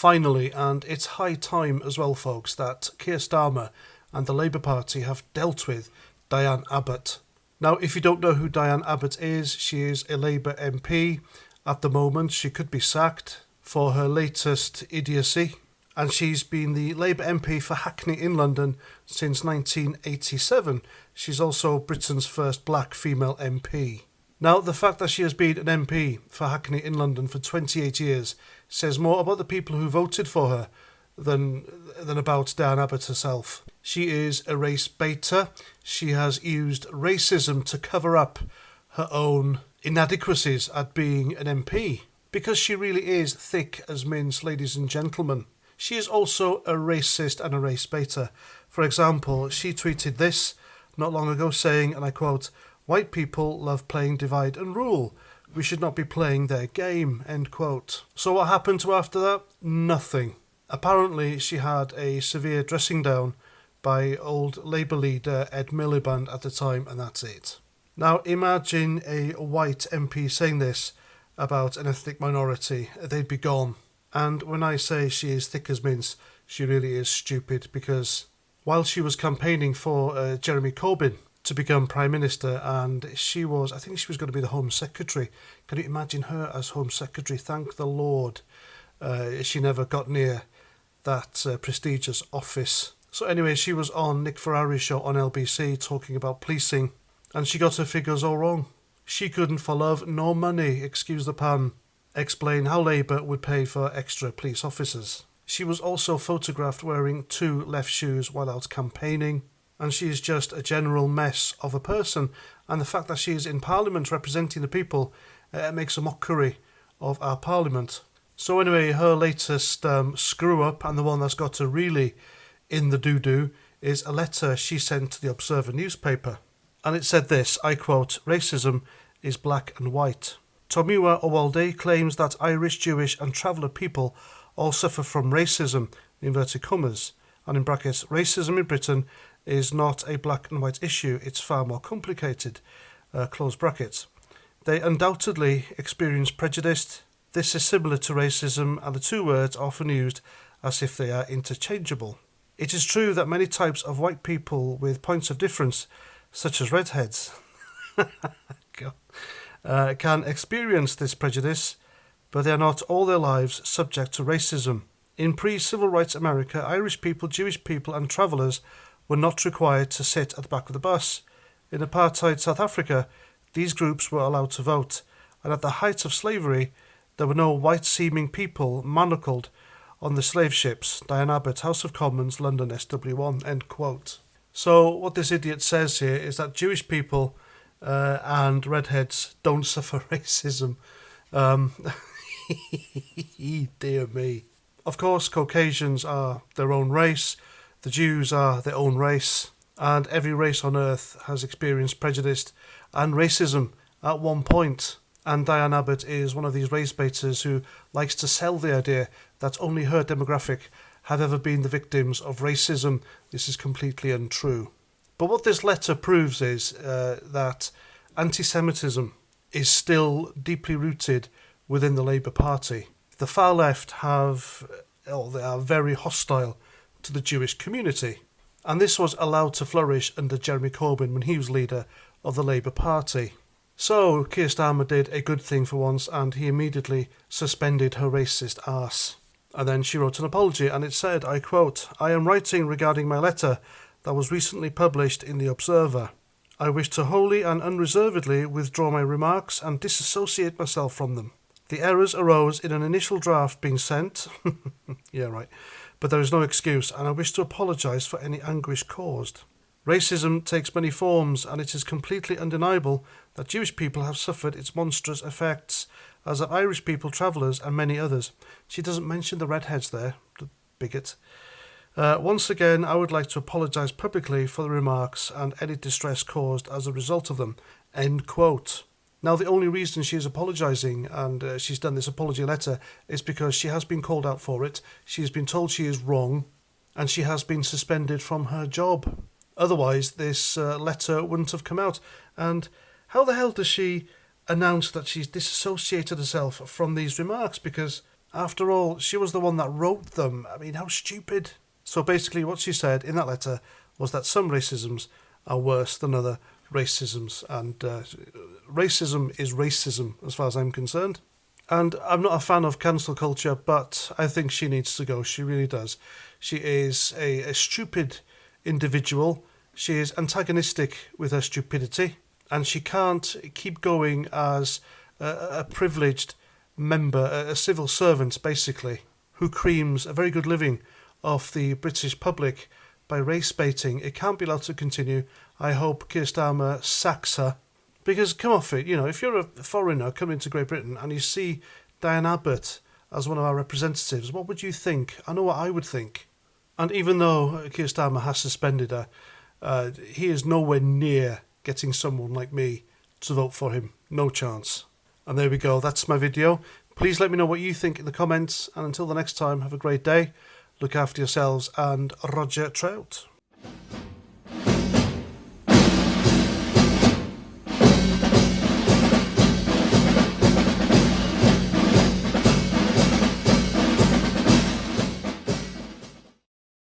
Finally, and it's high time as well, folks, that Keir Starmer and the Labour Party have dealt with Diane Abbott. Now, if you don't know who Diane Abbott is, she is a Labour MP. At the moment, she could be sacked for her latest idiocy, and she's been the Labour MP for Hackney in London since 1987. She's also Britain's first black female MP. Now, the fact that she has been an MP for Hackney in London for 28 years says more about the people who voted for her than about Diane Abbott herself. She is a race baiter. She has used racism to cover up her own inadequacies at being an MP, because she really is thick as mince, ladies and gentlemen. She is also a racist and a race baiter. For example, she tweeted this not long ago saying, and I quote, "White people love playing divide and rule. We should not be playing their game," end quote. So what happened to her after that? Nothing. Apparently she had a severe dressing down by old Labour leader Ed Miliband at the time, and that's it. Now imagine a white MP saying this about an ethnic minority. They'd be gone. And when I say she is thick as mince, she really is stupid, because while she was campaigning for Jeremy Corbyn to become Prime Minister, and I think she was going to be the Home Secretary. Can you imagine her as Home Secretary? Thank the Lord she never got near that prestigious office. So anyway, she was on Nick Ferrari's show on LBC talking about policing, and she got her figures all wrong. She couldn't, for love nor money, excuse the pun, explain how Labour would pay for extra police officers. She was also photographed wearing 2 left shoes while out campaigning, and she is just a general mess of a person. And the fact that she is in Parliament representing the people makes a mockery of our Parliament. So anyway, her latest screw-up, and the one that's got her really in the doo-doo, is a letter she sent to the Observer newspaper. And it said this, I quote, "Racism is black and white. Tomiwa Owalde claims that Irish, Jewish and traveller people all suffer from racism, in inverted commas, and in brackets, racism in Britain is not a black and white issue, it's far more complicated, close brackets. They undoubtedly experience prejudice. This is similar to racism, and the 2 words are often used as if they are interchangeable. It is true that many types of white people with points of difference, such as redheads, can experience this prejudice, but they are not all their lives subject to racism. In pre-civil rights America, Irish people, Jewish people and travellers were not required to sit at the back of the bus. In apartheid South Africa, these groups were allowed to vote, and at the height of slavery, there were no white-seeming people manacled on the slave ships. Diane Abbott, House of Commons, London, SW1, end quote. So what this idiot says here is that Jewish people and redheads don't suffer racism. Dear me. Of course, Caucasians are their own race, the Jews are their own race, and every race on earth has experienced prejudice and racism at one point. And Diane Abbott is one of these race baiters who likes to sell the idea that only her demographic have ever been the victims of racism. This is completely untrue. But what this letter proves is that anti-Semitism is still deeply rooted within the Labour Party. The far left they are very hostile to the Jewish community. And this was allowed to flourish under Jeremy Corbyn when he was leader of the Labour Party. So Keir Starmer did a good thing for once, and he immediately suspended her racist arse. And then she wrote an apology, and it said, I quote, "I am writing regarding my letter that was recently published in The Observer. I wish to wholly and unreservedly withdraw my remarks and disassociate myself from them. The errors arose in an initial draft being sent," yeah, right, "but there is no excuse, and I wish to apologise for any anguish caused. Racism takes many forms, and it is completely undeniable that Jewish people have suffered its monstrous effects, as have Irish people, travellers, and many others." She doesn't mention the redheads there, the bigot. "Once again, I would like to apologise publicly for the remarks and any distress caused as a result of them." End quote. Now, the only reason she is apologising, and she's done this apology letter, is because she has been called out for it, she has been told she is wrong, and she has been suspended from her job. Otherwise, this letter wouldn't have come out. And how the hell does she announce that she's disassociated herself from these remarks? Because After all, she was the one that wrote them. I mean, how stupid. So basically what she said in that letter was that some racisms are worse than other racisms, and racism is racism as far as I'm concerned. And I'm not a fan of cancel culture, but I think she needs to go. She really does. She is a stupid individual. She is antagonistic with her stupidity, and she can't keep going as a privileged member, a civil servant basically, who creams a very good living off the British public by race baiting. It can't be allowed to continue. I hope Keir Starmer sacks her. Because come off it, if you're a foreigner coming to Great Britain and you see Diane Abbott as one of our representatives, what would you think? I know what I would think. And even though Keir Starmer has suspended her, he is nowhere near getting someone like me to vote for him. No chance. And there we go. That's my video. Please let me know what you think in the comments. And until the next time, have a great day. Look after yourselves and Roger Trout.